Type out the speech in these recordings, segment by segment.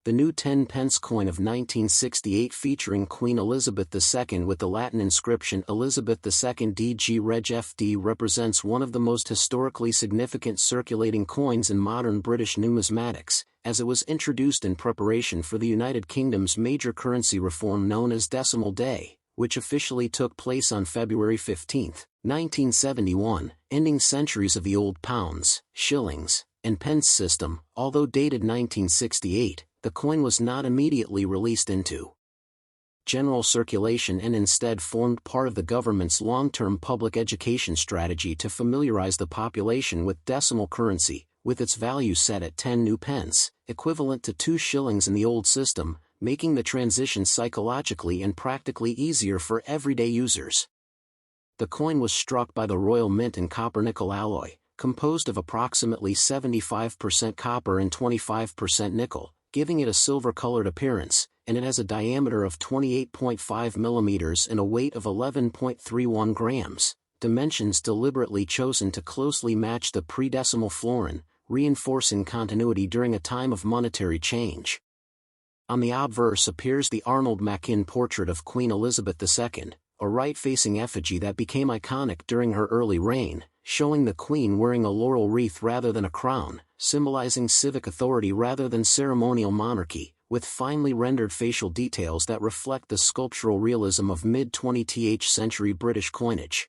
The new 10 pence coin of 1968 featuring Queen Elizabeth II with the Latin inscription Elizabeth II DG Reg FD represents one of the most historically significant circulating coins in modern British numismatics, as it was introduced in preparation for the United Kingdom's major currency reform known as Decimal Day, which officially took place on February 15, 1971, ending centuries of the old pounds, shillings, and pence system. Although dated 1968, the coin was not immediately released into general circulation and instead formed part of the government's long-term public education strategy to familiarize the population with decimal currency, with its value set at 10 new pence, equivalent to 2 shillings in the old system, making the transition psychologically and practically easier for everyday users. The coin was struck by the Royal Mint in copper-nickel alloy, composed of approximately 75% copper and 25% nickel, giving it a silver-colored appearance, and it has a diameter of 28.5 mm and a weight of 11.31 grams, dimensions deliberately chosen to closely match the pre-decimal florin, reinforcing continuity during a time of monetary change. On the obverse appears the Arnold Machin portrait of Queen Elizabeth II, a right-facing effigy that became iconic during her early reign, showing the Queen wearing a laurel wreath rather than a crown, symbolizing civic authority rather than ceremonial monarchy, with finely rendered facial details that reflect the sculptural realism of mid-20th century British coinage.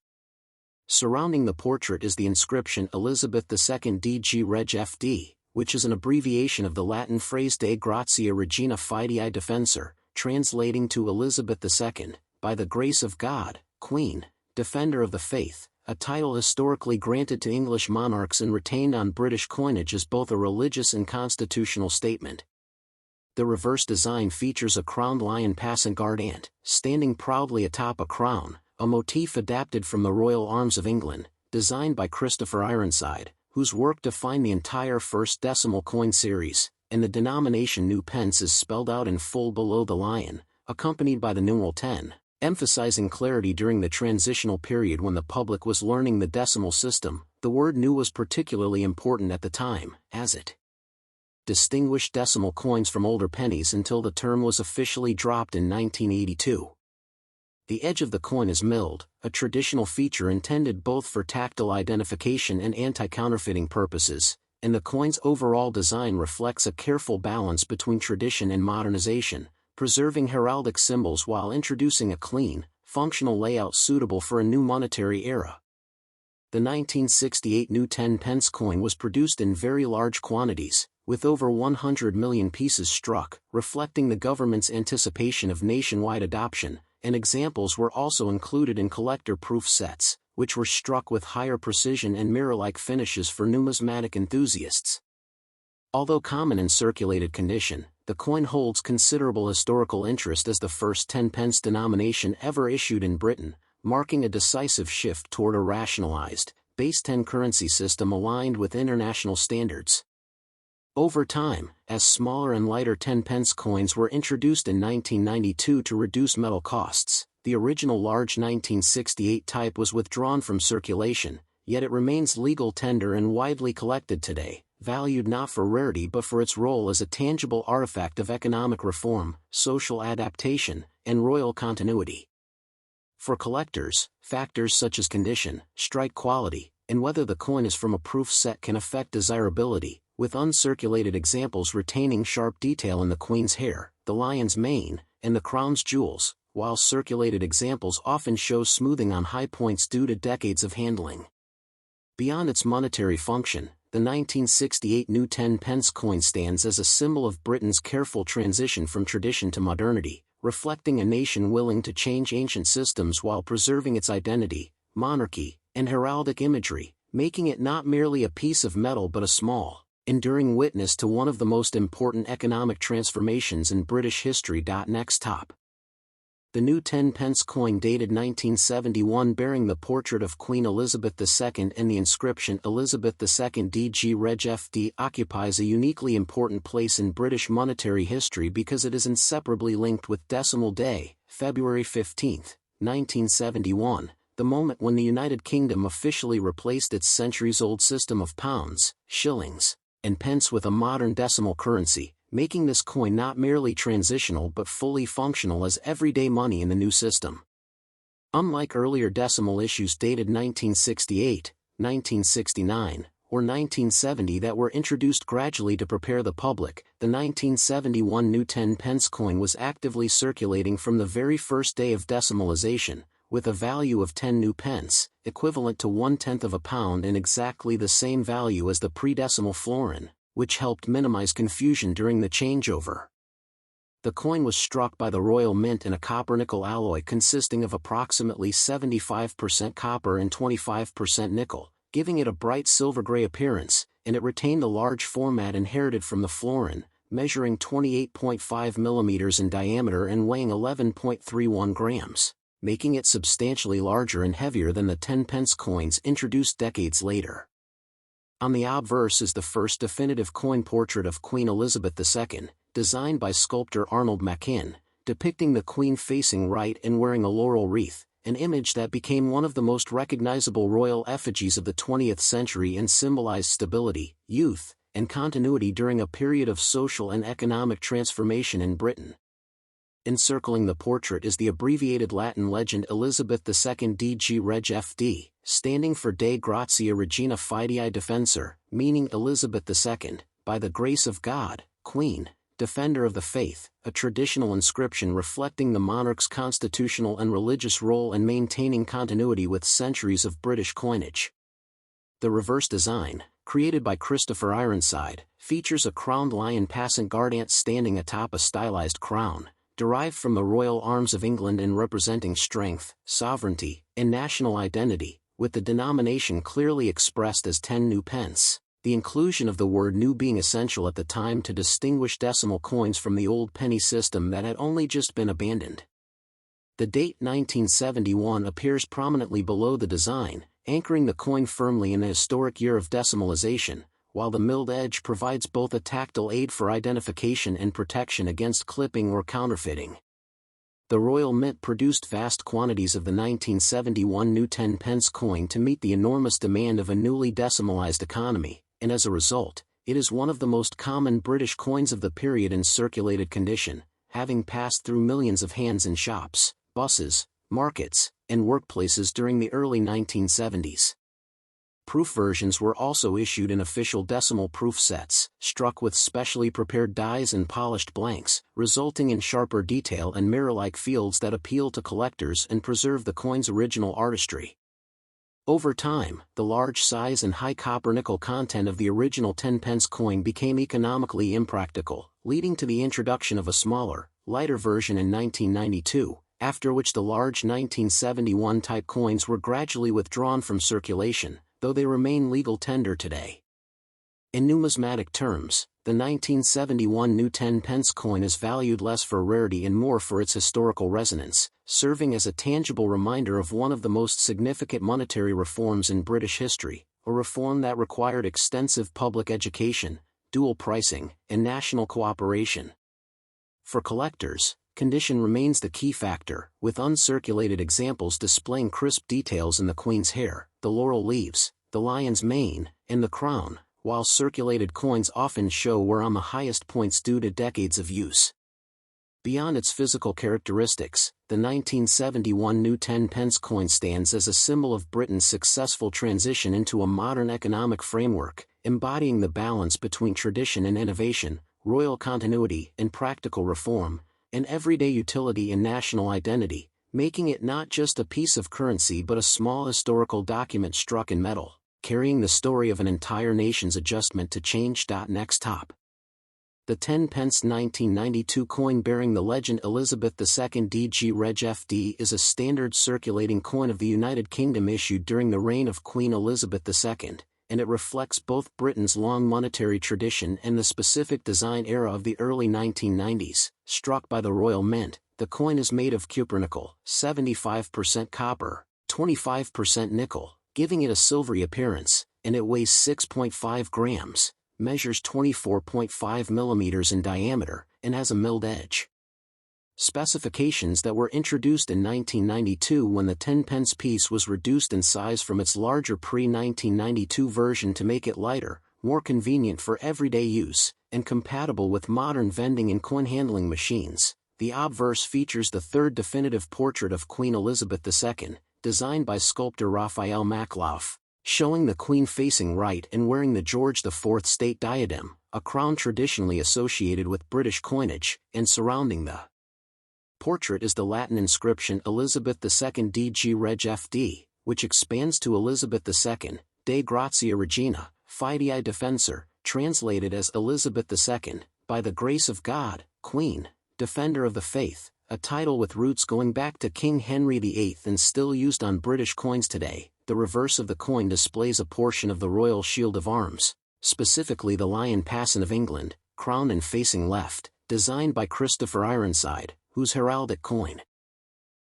Surrounding the portrait is the inscription Elizabeth II DG Reg FD, which is an abbreviation of the Latin phrase De Gratia Regina Fidei Defensor, translating to Elizabeth II, by the grace of God, Queen, Defender of the Faith, a title historically granted to English monarchs and retained on British coinage as both a religious and constitutional statement. The reverse design features a crowned lion passant guard ant, standing proudly atop a crown, a motif adapted from the Royal Arms of England, designed by Christopher Ironside, whose work defined the entire first decimal coin series, and the denomination new pence is spelled out in full below the lion, accompanied by the numeral 10. Emphasizing clarity during the transitional period when the public was learning the decimal system. The word new was particularly important at the time, as it distinguished decimal coins from older pennies until the term was officially dropped in 1982. The edge of the coin is milled, a traditional feature intended both for tactile identification and anti-counterfeiting purposes, and the coin's overall design reflects a careful balance between tradition and modernization, preserving heraldic symbols while introducing a clean, functional layout suitable for a new monetary era. The 1968 new 10 pence coin was produced in very large quantities, with over 100 million pieces struck, reflecting the government's anticipation of nationwide adoption, and examples were also included in collector-proof sets, which were struck with higher precision and mirror-like finishes for numismatic enthusiasts. Although common in circulated condition, the coin holds considerable historical interest as the first 10 pence denomination ever issued in Britain, marking a decisive shift toward a rationalized, base 10 currency system aligned with international standards. Over time, as smaller and lighter 10 pence coins were introduced in 1992 to reduce metal costs, the original large 1968 type was withdrawn from circulation, yet it remains legal tender and widely collected today, valued not for rarity but for its role as a tangible artifact of economic reform, social adaptation, and royal continuity. For collectors, factors such as condition, strike quality, and whether the coin is from a proof set can affect desirability, with uncirculated examples retaining sharp detail in the queen's hair, the lion's mane, and the crown's jewels, while circulated examples often show smoothing on high points due to decades of handling. Beyond its monetary function, the 1968 new 10 pence coin stands as a symbol of Britain's careful transition from tradition to modernity, reflecting a nation willing to change ancient systems while preserving its identity, monarchy, and heraldic imagery, making it not merely a piece of metal but a small, enduring witness to one of the most important economic transformations in British history. Next top. The new 10 pence coin dated 1971 bearing the portrait of Queen Elizabeth II and the inscription Elizabeth II DG Reg FD occupies a uniquely important place in British monetary history because it is inseparably linked with Decimal Day, February 15, 1971, the moment when the United Kingdom officially replaced its centuries-old system of pounds, shillings, and pence with a modern decimal currency, making this coin not merely transitional but fully functional as everyday money in the new system. Unlike earlier decimal issues dated 1968, 1969, or 1970 that were introduced gradually to prepare the public, the 1971 new 10 pence coin was actively circulating from the very first day of decimalization, with a value of 10 new pence, equivalent to 1/10 of a pound and exactly the same value as the pre-decimal florin, which helped minimize confusion during the changeover. The coin was struck by the Royal Mint in a copper-nickel alloy consisting of approximately 75% copper and 25% nickel, giving it a bright silver-gray appearance, and it retained the large format inherited from the florin, measuring 28.5 mm in diameter and weighing 11.31 grams, making it substantially larger and heavier than the 10 pence coins introduced decades later. On the obverse is the first definitive coin portrait of Queen Elizabeth II, designed by sculptor Arnold Machin, depicting the Queen facing right and wearing a laurel wreath, an image that became one of the most recognizable royal effigies of the 20th century and symbolized stability, youth, and continuity during a period of social and economic transformation in Britain. Encircling the portrait is the abbreviated Latin legend Elizabeth II DG Reg FD, standing for De Gratia Regina Fidei Defensor, meaning Elizabeth II, by the grace of God, Queen, Defender of the Faith, a traditional inscription reflecting the monarch's constitutional and religious role in maintaining continuity with centuries of British coinage. The reverse design, created by Christopher Ironside, features a crowned lion passant guardant standing atop a stylized crown, derived from the royal arms of England and representing strength, sovereignty, and national identity, with the denomination clearly expressed as 10 new pence. The inclusion of the word new being essential at the time to distinguish decimal coins from the old penny system that had only just been abandoned. The date 1971 appears prominently below the design, anchoring the coin firmly in the historic year of decimalization, while the milled edge provides both a tactile aid for identification and protection against clipping or counterfeiting. The Royal Mint produced vast quantities of the 1971 new 10 pence coin to meet the enormous demand of a newly decimalized economy, and as a result, it is one of the most common British coins of the period in circulated condition, having passed through millions of hands in shops, buses, markets, and workplaces during the early 1970s. Proof versions were also issued in official decimal proof sets, struck with specially prepared dies and polished blanks, resulting in sharper detail and mirror-like fields that appeal to collectors and preserve the coin's original artistry. Over time, the large size and high copper-nickel content of the original 10 pence coin became economically impractical, leading to the introduction of a smaller, lighter version in 1992, after which the large 1971 type coins were gradually withdrawn from circulation, though they remain legal tender today. In numismatic terms, the 1971 new 10 pence coin is valued less for rarity and more for its historical resonance, serving as a tangible reminder of one of the most significant monetary reforms in British history, a reform that required extensive public education, dual pricing, and national cooperation. For collectors, condition remains the key factor, with uncirculated examples displaying crisp details in the Queen's hair, the laurel leaves, the lion's mane, and the crown, while circulated coins often show wear on the highest points due to decades of use. Beyond its physical characteristics, the 1971 new 10 pence coin stands as a symbol of Britain's successful transition into a modern economic framework, embodying the balance between tradition and innovation, royal continuity and practical reform, and everyday utility and national identity, making it not just a piece of currency but a small historical document struck in metal, carrying the story of an entire nation's adjustment to change. Next top. The 10 pence 1992 coin bearing the legend Elizabeth II DG Reg FD is a standard circulating coin of the United Kingdom issued during the reign of Queen Elizabeth II, and it reflects both Britain's long monetary tradition and the specific design era of the early 1990s. Struck by the Royal Mint, the coin is made of cupronickel, 75% copper, 25% nickel, giving it a silvery appearance, and it weighs 6.5 grams, measures 24.5 mm in diameter, and has a milled edge. Specifications that were introduced in 1992 when the 10 pence piece was reduced in size from its larger pre-1992 version to make it lighter, more convenient for everyday use, and compatible with modern vending and coin handling machines. The obverse features the third definitive portrait of Queen Elizabeth II, designed by sculptor Raphael Makloff, showing the Queen facing right and wearing the George IV state diadem, a crown traditionally associated with British coinage, and surrounding the portrait is the Latin inscription Elizabeth II DG Reg FD, which expands to Elizabeth II, De Gratia Regina, Fidei Defensor, translated as Elizabeth II, by the grace of God, Queen, Defender of the Faith, a title with roots going back to King Henry VIII and still used on British coins today. The reverse of the coin displays a portion of the royal shield of arms, specifically the Lion Passon of England, crowned and facing left, designed by Christopher Ironside, whose heraldic coin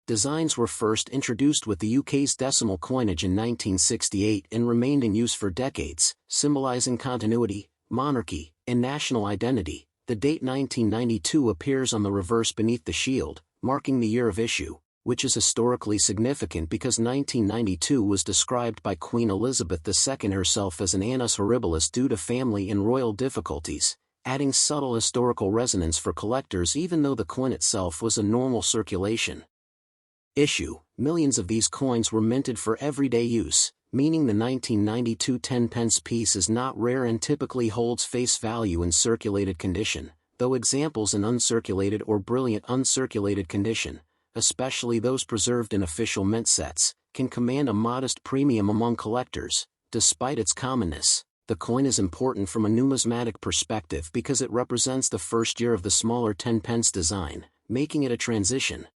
designs were first introduced with the UK's decimal coinage in 1968 and remained in use for decades, symbolizing continuity, monarchy, and national identity. The date 1992 appears on the reverse beneath the shield, marking the year of issue, which is historically significant because 1992 was described by Queen Elizabeth II herself as an annus horribilis due to family and royal difficulties, adding subtle historical resonance for collectors even though the coin itself was a normal circulation issue. Millions of these coins were minted for everyday use, meaning the 1992 10-pence piece is not rare and typically holds face value in circulated condition, though examples in uncirculated or brilliant uncirculated condition, especially those preserved in official mint sets, can command a modest premium among collectors. Despite its commonness, the coin is important from a numismatic perspective because it represents the first year of the smaller 10-pence design, making it a transition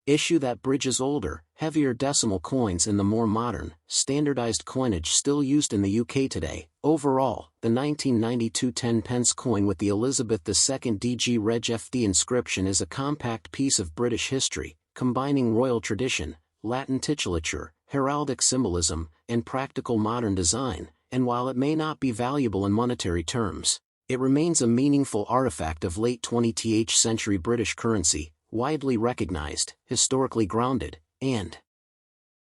issue that bridges older, heavier decimal coins and the more modern, standardized coinage still used in the UK today. Overall, the 1992 10-pence coin with the Elizabeth II DG Reg FD inscription is a compact piece of British history, combining royal tradition, Latin titulature, heraldic symbolism, and practical modern design, and while it may not be valuable in monetary terms, it remains a meaningful artifact of late 20th century British currency, widely recognized, historically grounded, and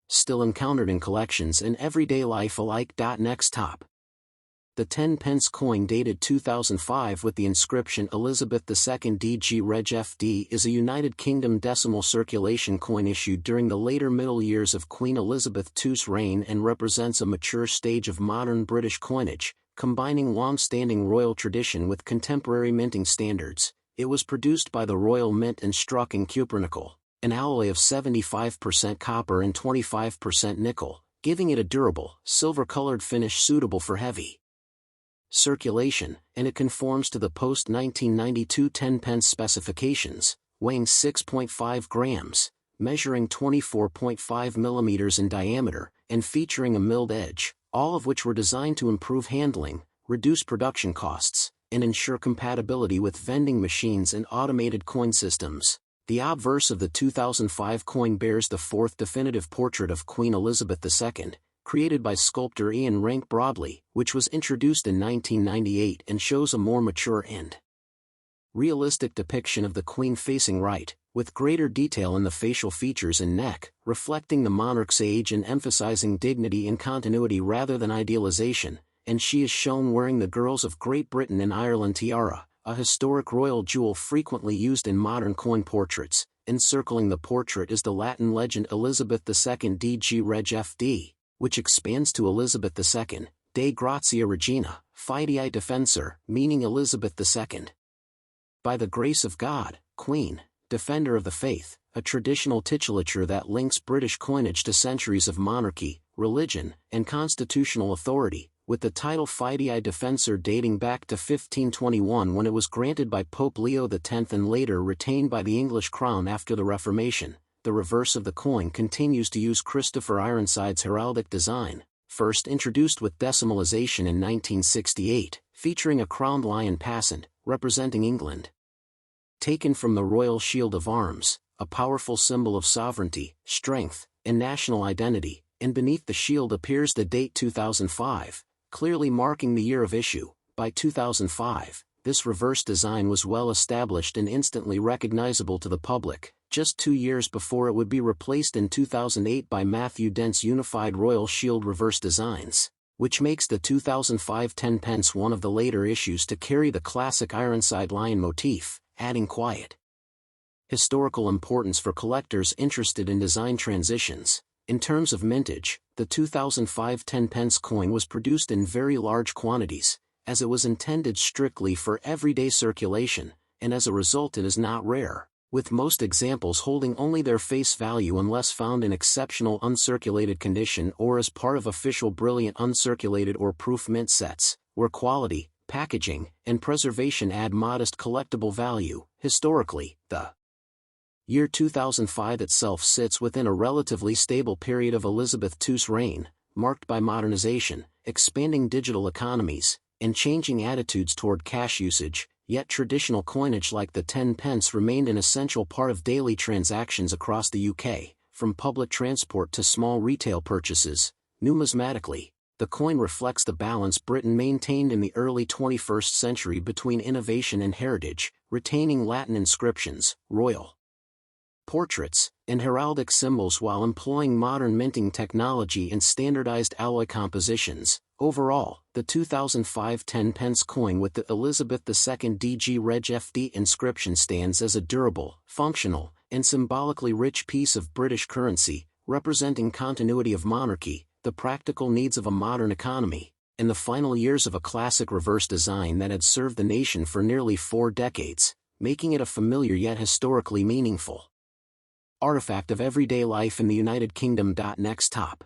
still encountered in collections and everyday life alike. Next top. The 10-pence coin dated 2005 with the inscription Elizabeth II DG Reg FD is a United Kingdom decimal circulation coin issued during the later middle years of Queen Elizabeth II's reign and represents a mature stage of modern British coinage, combining long-standing royal tradition with contemporary minting standards. It was produced by the Royal Mint and struck in cupronickel, an alloy of 75% copper and 25% nickel, giving it a durable, silver-colored finish suitable for heavy circulation, and it conforms to the post-1992 10-pence specifications, weighing 6.5 grams, measuring 24.5 millimeters in diameter, and featuring a milled edge, all of which were designed to improve handling, reduce production costs, and ensure compatibility with vending machines and automated coin systems. The obverse of the 2005 coin bears the fourth definitive portrait of Queen Elizabeth II, created by sculptor Ian Rank Broadley, which was introduced in 1998 and shows a more mature and realistic depiction of the Queen facing right, with greater detail in the facial features and neck, reflecting the monarch's age and emphasizing dignity and continuity rather than idealization, and she is shown wearing the Girls of Great Britain and Ireland tiara, a historic royal jewel frequently used in modern coin portraits. Encircling the portrait is the Latin legend Elizabeth II DG Reg FD, which expands to Elizabeth II, De Gratia Regina, Fidei Defensor, meaning Elizabeth II. By the grace of God, Queen, Defender of the Faith, a traditional titulature that links British coinage to centuries of monarchy, religion, and constitutional authority, with the title Fidei Defensor dating back to 1521 when it was granted by Pope Leo X and later retained by the English crown after the Reformation. The reverse of the coin continues to use Christopher Ironside's heraldic design, first introduced with decimalization in 1968, featuring a crowned lion passant, representing England. Taken from the Royal Shield of Arms, a powerful symbol of sovereignty, strength, and national identity, and beneath the shield appears the date 2005, clearly marking the year of issue. By 2005, this reverse design was well established and instantly recognizable to the public, just 2 years before it would be replaced in 2008 by Matthew Dent's unified Royal Shield reverse designs. which makes the 2005 10 pence one of the later issues to carry the classic Ironside lion motif, adding quiet historical importance for collectors interested in design transitions. In terms of mintage, the 2005 10 pence coin was produced in very large quantities, as it was intended strictly for everyday circulation, and as a result it is not rare, with most examples holding only their face value unless found in exceptional uncirculated condition or as part of official brilliant uncirculated or proof mint sets, where quality, packaging, and preservation add modest collectible value. Historically, the year 2005 itself sits within a relatively stable period of Elizabeth II's reign, marked by modernization, expanding digital economies, and changing attitudes toward cash usage, yet traditional coinage like the 10 pence remained an essential part of daily transactions across the UK, from public transport to small retail purchases. Numismatically, the coin reflects the balance Britain maintained in the early 21st century between innovation and heritage, retaining Latin inscriptions, royal portraits, and heraldic symbols while employing modern minting technology and standardized alloy compositions. Overall, the 2005 10 pence coin with the Elizabeth II DG Reg FD inscription stands as a durable, functional, and symbolically rich piece of British currency, representing continuity of monarchy, the practical needs of a modern economy, and the final years of a classic reverse design that had served the nation for nearly 4 decades, making it a familiar yet historically meaningful artifact of everyday life in the United Kingdom. Next top.